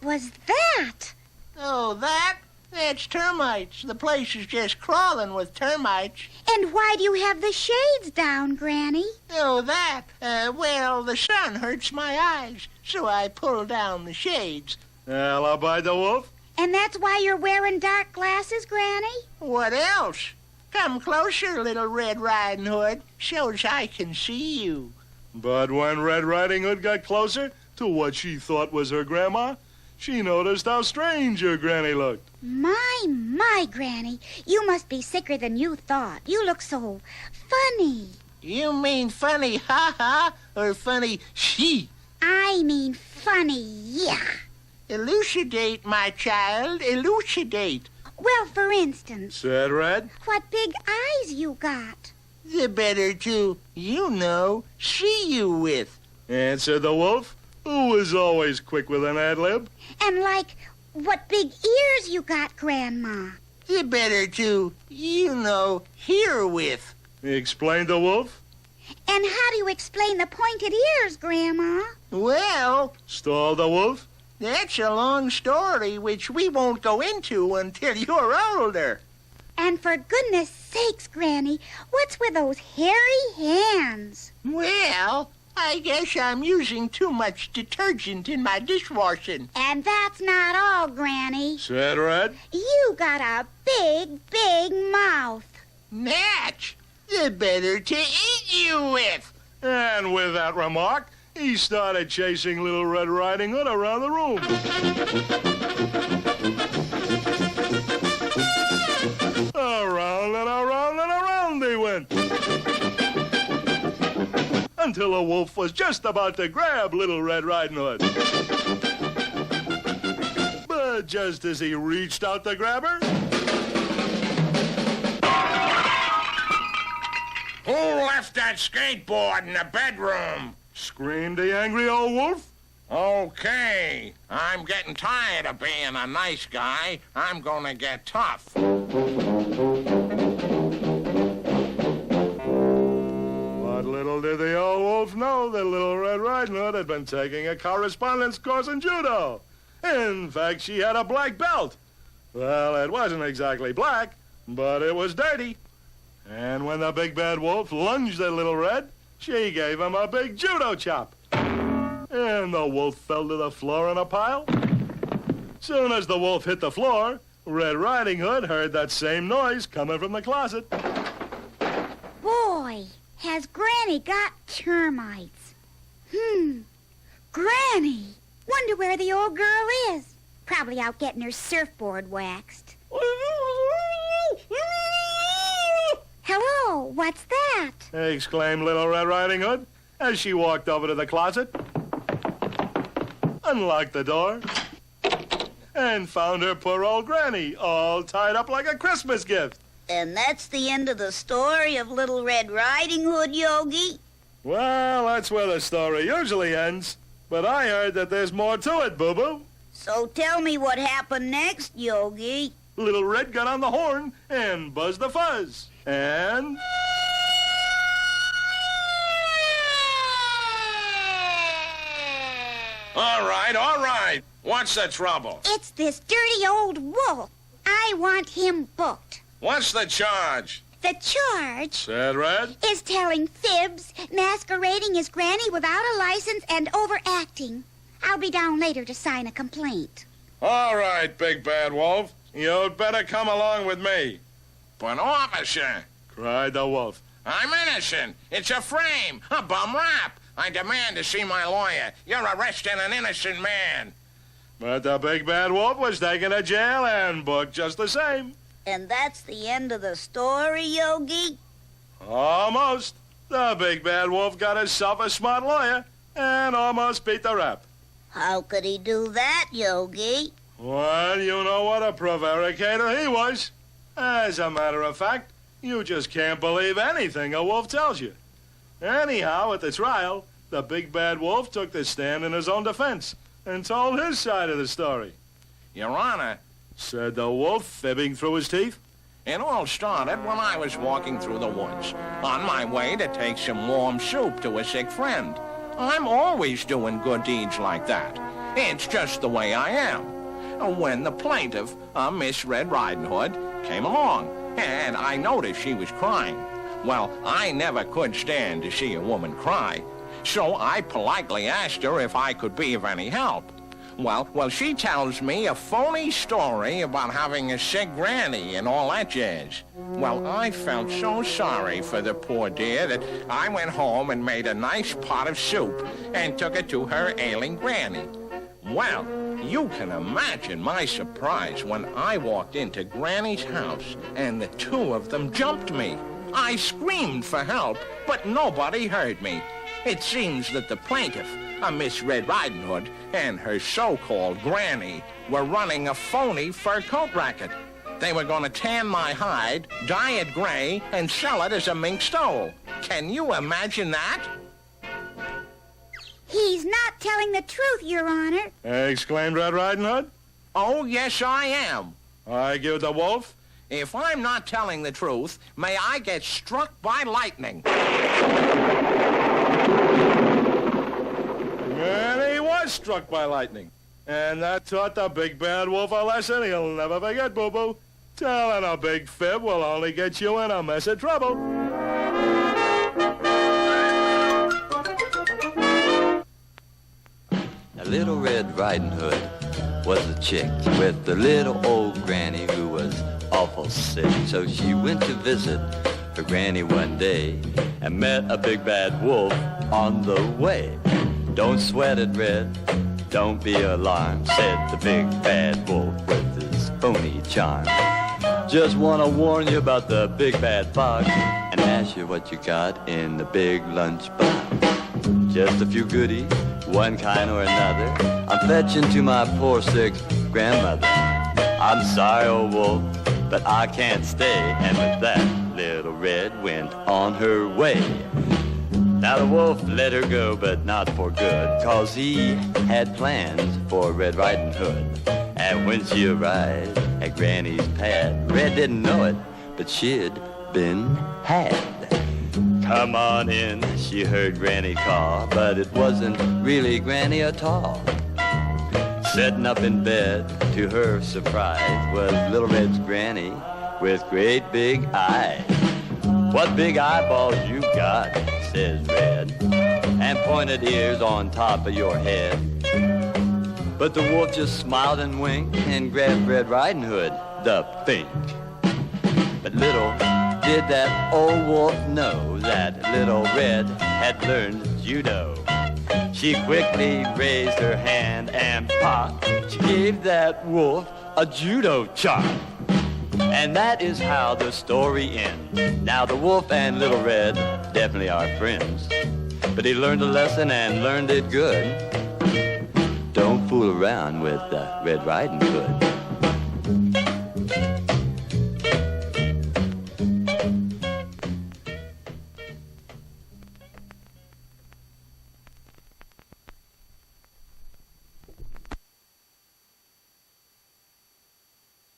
What was that? Oh, that's termites. The place is just crawling with termites. And why do you have the shades down, Granny? Oh, well, the sun hurts my eyes, so I pull down the shades. Alibi the wolf? And that's why you're wearing dark glasses, Granny? What else? Come closer, Little Red Riding Hood, so's I can see you. But when Red Riding Hood got closer to what she thought was her grandma, she noticed how strange her granny looked. My, Granny, you must be sicker than you thought. You look so funny. You mean funny ha-ha or funny she? I mean funny, yeah. Elucidate, my child, elucidate. Well, for instance, Said Red. what big eyes you got. The better to, see you with. Answered the wolf, who was always quick with an ad lib. And like, what big ears you got, Grandma. The better to, hear with. Explained the wolf. And how do you explain the pointed ears, Grandma? Well, Stalled the wolf. that's a long story which we won't go into until you're older. And for goodness sakes, Granny, what's with those hairy hands? Well, I guess I'm using too much detergent in my dishwashing. And that's not all, Granny. Said Red. You got a big mouth. Natch, the better to eat you with. And with that remark, he started chasing Little Red Riding Hood around the room. Around and around and around they went. Until a wolf was just about to grab Little Red Riding Hood. But just as he reached out to grab her... Who left that skateboard in the bedroom? Screamed the angry old wolf. Okay, I'm getting tired of being a nice guy. I'm gonna get tough. But little did the old wolf know that Little Red Riding Hood had been taking a correspondence course in judo. In fact, she had a black belt. Well, it wasn't exactly black, but it was dirty. And when the big bad wolf lunged at Little Red, she gave him a big judo chop. And the wolf fell to the floor in a pile. Soon as the wolf hit the floor, Red Riding Hood heard that same noise coming from the closet. Boy, has Granny got termites. Granny, wonder where the old girl is. Probably out getting her surfboard waxed. Hello, what's that? Exclaimed Little Red Riding Hood as she walked over to the closet, unlocked the door, and found her poor old granny all tied up like a Christmas gift. And that's the end of the story of Little Red Riding Hood, Yogi? Well, that's where the story usually ends. But I heard that there's more to it, Boo-Boo. So tell me what happened next, Yogi. Little Red got on the horn and buzzed the fuzz. And... All right. What's the trouble? It's this dirty old wolf. I want him booked. What's the charge? The charge Said Red. is telling fibs, masquerading as Granny without a license, and overacting. I'll be down later to sign a complaint. All right, Big Bad Wolf. You'd better come along with me. But, officer, Cried the wolf. I'm innocent. It's a frame, a bum rap. I demand to see my lawyer. You're arresting an innocent man. But the big bad wolf was taken to jail and booked just the same. And that's the end of the story, Yogi? Almost. The big bad wolf got himself a smart lawyer and almost beat the rap. How could he do that, Yogi? Well, you know what a prevaricator he was. As a matter of fact, you just can't believe anything a wolf tells you. Anyhow, at the trial, the big bad wolf took the stand in his own defense and told his side of the story. Your Honor, Said the wolf, fibbing through his teeth. it all started when I was walking through the woods, on my way to take some warm soup to a sick friend. I'm always doing good deeds like that. It's just the way I am. When the plaintiff, Miss Red Riding Hood, came along, and I noticed she was crying. Well, I never could stand to see a woman cry, so I politely asked her if I could be of any help. Well, she tells me a phony story about having a sick granny and all that jazz. Well, I felt so sorry for the poor dear that I went home and made a nice pot of soup and took it to her ailing granny. Well, you can imagine my surprise when I walked into Granny's house and the two of them jumped me. I screamed for help, but nobody heard me. It seems that the plaintiff, Miss Red Riding Hood, and her so-called granny were running a phony fur coat racket. They were going to tan my hide, dye it gray, and sell it as a mink stole. Can you imagine that? He's not telling the truth, Your Honor. Exclaimed Red Riding Hood. Oh, yes, I am. Argued the wolf. If I'm not telling the truth, may I get struck by lightning. And he was struck by lightning. And that taught the big bad wolf a lesson he'll never forget, Boo-Boo. Telling a big fib will only get you in a mess of trouble. Now, Little Red Riding Hood was a chick with a little old granny who was awful sick. So she went to visit her granny one day and met a big bad wolf on the way. "Don't sweat it, Red, don't be alarmed," said the big bad wolf with his phony charm. "Just want to warn you about the big bad fox and ask you what you got in the big lunchbox. Just a few goodies, one kind or another, I'm fetching to my poor sick grandmother. I'm sorry, old wolf, but I can't stay." And with that, Little Red went on her way. Now the wolf let her go, but not for good, 'cause he had plans for Red Riding Hood. And when she arrived at Granny's pad, Red didn't know it, but she'd been had. "Come on in," she heard Granny call, but it wasn't really Granny at all. Sitting up in bed, to her surprise, was Little Red's granny with great big eyes. "What big eyeballs you got," says Red, "and pointed ears on top of your head." But the wolf just smiled and winked and grabbed Red Riding Hood, the pink. But little did that old wolf know that Little Red had learned judo. She quickly raised her hand and pop, she gave that wolf a judo chop. And that is how the story ends. Now the wolf and Little Red definitely are friends, but he learned a lesson and learned it good. Don't fool around with Red Riding Hood.